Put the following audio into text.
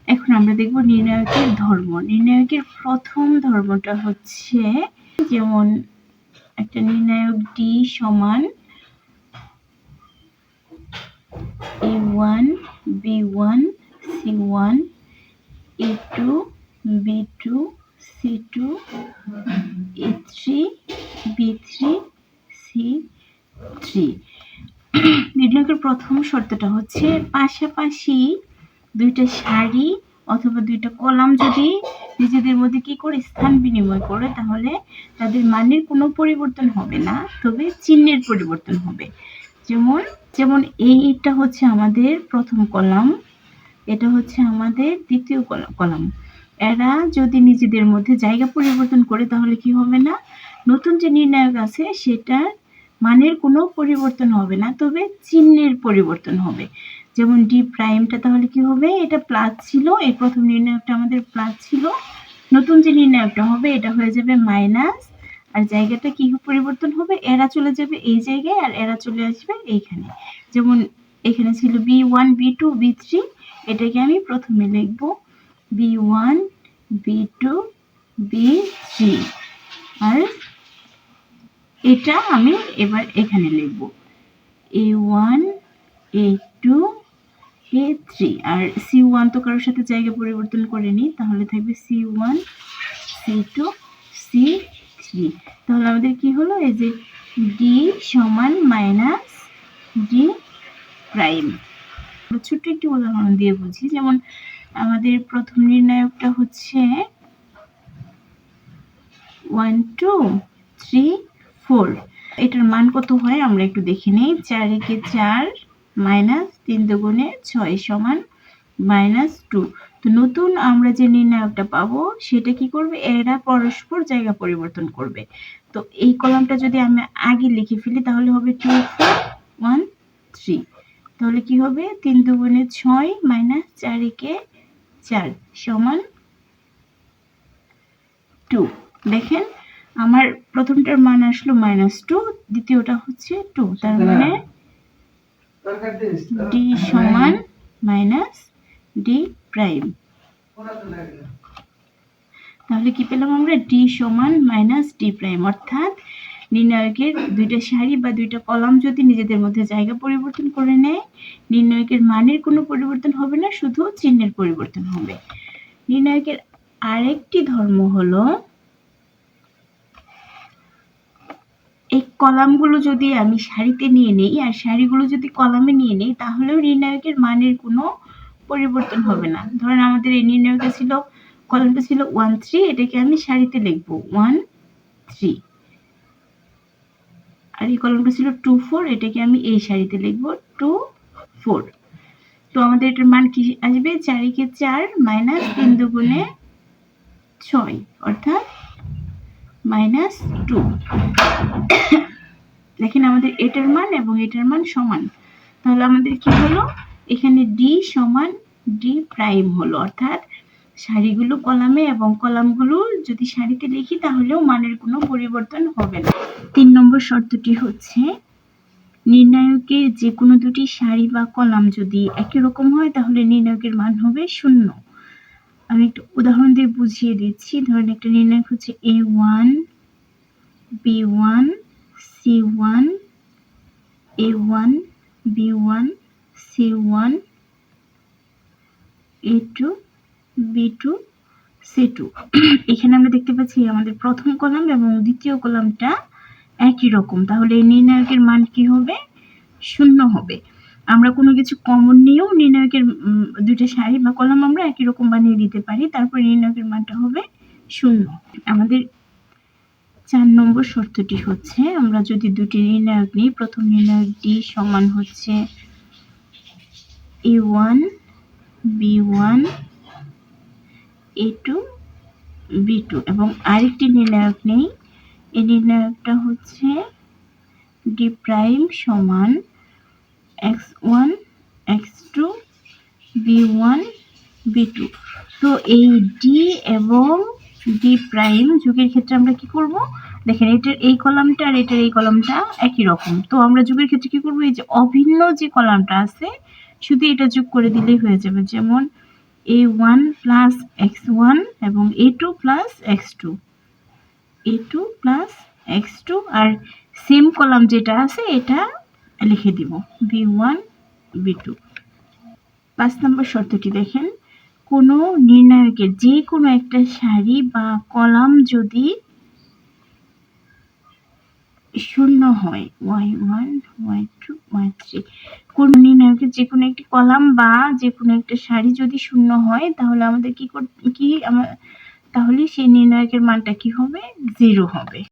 এখন আমরা দেখব নির্ণায়কের ধর্ম। নির্ণায়কের প্রথম ধর্মটা হচ্ছে, যেমন একটা নির্ণায়ক ডি সমান A1 B1 C1 A2 B2 C2 A3 B3 C3। নির্ণায়কের প্রথম শর্তটা হচ্ছে পাশাপাশি দুইটা সারি অথবা দুইটা কলাম যদি নিজেদের মধ্যে কি করে স্থান বিনিময় করে, তাহলে তাদের মানের কোনো পরিবর্তন হবে না, তবে চিহ্নের পরিবর্তন হবে। যেমন এইটা হচ্ছে আমাদের প্রথম কলাম, এটা হচ্ছে আমাদের দ্বিতীয় কলাম। এরা যদি নিজেদের মধ্যে জায়গা পরিবর্তন করে তাহলে কি হবে না, নতুন যে নির্ণায়ক আছে সেটার মানের কোনো পরিবর্তন হবে না, তবে চিহ্নের পরিবর্তন হবে। যেমন ডি প্রাইমটা তাহলে কি হবে, এটা প্লাস ছিল, এই প্রথম নির্ণায়কটা আমাদের প্লাস ছিল, নতুন যে নির্ণায়কটা হবে এটা হয়ে যাবে মাইনাস, আর জায়গাটা কি পরিবর্তন হবে, এরা চলে যাবে এই জায়গায় আর এরা চলে আসবে এইখানে। যেমন এখানে ছিল B1 B2 B3, এটাকে আমি প্রথমে লিখব B1 B2 B3, আর এটা আমি এবার এখানে লিখব A1 A2 A3, আর C1 তো কারোর সাথে জায়গা পরিবর্তন করেনি, তাহলে থাকবে C1 C2 C3। তাহলে আমাদের কি হলো, এই যে ডি সমান মাইনাস ডি প্রাইম। ছোট্ট একটি উদাহরণ দিয়ে বুঝি। যেমন আমাদের প্রথম নির্ণায়কটা হচ্ছে 1 2 3 4, এটার মান কত হয় আমরা একটু দেখে নেই। 4 একে 4 মাইনাস 3 দুগুণে 6 সমান -2। তো নতুন আমরা যে নির্ণায়কটা পাবো সেটা কি করবে, এরা পরস্পর জায়গা পরিবর্তন করবে। তো এই কলামটা যদি আমি আগে লিখে ফেলি তাহলে হবে 2 4 1 3। তাহলে কি হবে, 3 দুগুণে 6 মাইনাস 4 একে 4 সমান 2। দেখেন আমার প্রথমটার মান আসলো -2, দ্বিতীয়টা হচ্ছে 2, তার মানে ডি সমান মাইনাস ডি প্রাইম। তাহলে কি পেলাম আমরা, ডি সমান মাইনাস ডি প্রাইম, অর্থাৎ নির্ণায়কের দুইটা সারি বা দুইটা কলাম যদি নিজেদের মধ্যে জায়গা পরিবর্তন করে নেয়, নির্ণায়কের মানের কোনো পরিবর্তন হবে না, শুধু চিহ্নের পরিবর্তন হবে। নির্ণায়কের আরেকটি ধর্ম হলো, এই কলামগুলো যদি আমি সারিতে নিয়ে নেই আর সারিগুলো যদি কলামে নিয়ে নেই, তাহলেও নির্ণায়কের মানের কোনো পরিবর্তন হবে না। ধরেন আমাদের এই নির্ণায়কটা ছিল, কলামটা ছিল 1 3, এটাকে আমি সারিতে লিখব 1 3, আর এই কলামটা ছিল 2 4, এটাকে আমি এই সারিতে লিখব 2 4। তো আমাদের এটার মান কি আসবে, 4 একে 4 মাইনাস 3 দুগুণে 6, অর্থাৎ -2। দেখেন আমাদের এটার মান এবং এটার মান সমান, তাহলে আমাদের কি হলো, এখানে ডি সমান ডি প্রাইম হলো, অর্থাৎ সারিগুলো কলামে এবং কলামগুলো যদি সারিতে লিখি তাহলেও মানের কোনো পরিবর্তন হবে না। 3 নম্বর শর্তটি হচ্ছে, নির্ণায়কের যে কোনো দুটি সারি বা কলাম যদি একই রকম হয় তাহলে নির্ণায়কের মান হবে 0। আমি একটা উদাহরণ দিয়ে বুঝিয়ে দিচ্ছি। ধরেন একটা নির্ণায়ক হচ্ছে A1 B1 C1 A1 B1 C1 A2 B2 C2। এখানে আমরা দেখতে পাচ্ছি আমাদের প্রথম কলাম এবং দ্বিতীয় কলামটা একই রকম, তাহলে এই নির্ণায়কের মান কি হবে, 0 হবে। আমরা কোনো কিছু কমন নিয়েও নির্ণায়কের দুইটা সারি বা কলাম আমরা একই রকম বানিয়ে দিতে পারি, তারপর নির্ণায়কের মানটা হবে 0। আমাদের 4 নম্বর শর্তটি হচ্ছে, আমরা যদি দুটি নির্ণায়ক নিই, প্রথম নির্ণায়ক ডি সমান হচ্ছে A1 B1 A2 B2, এবং আরেকটি নির্ণায়ক নেই, এই নির্ণায়কটা হচ্ছে ডি প্রাইম সমান x1 x2 b1 b2। তো এই ডি এবং ডি প্রাইম যোগের ক্ষেত্রে আমরা কি করব, দেখেন এটার এই কলামটা আর এটার এই কলামটা একই রকম, তো আমরা যোগের ক্ষেত্রে কি করব, এই যে অভিন্ন যে কলামটা আছে শুধু এটা যোগ করে দিলেই হয়ে যাবে। যেমন a1 প্লাস x1 এবং a2 plus x2, a2 plus x2, আর সেম কলাম যেটা আছে এটা লিখে দিব b1 b2। 5 নম্বর শর্তটি দেখেন, কোনো নির্ণায়কের যে কোনো একটা সারি বা কলাম যদি শূন্য হয়, y1 y2 y3, কোন নির্ণায়কের যে কোনো একটি কলাম বা যে কোনো একটা সারি যদি শূন্য হয় তাহলে আমাদের তাহলে সেই নির্ণায়কের মানটা কি হবে? 0 হবে।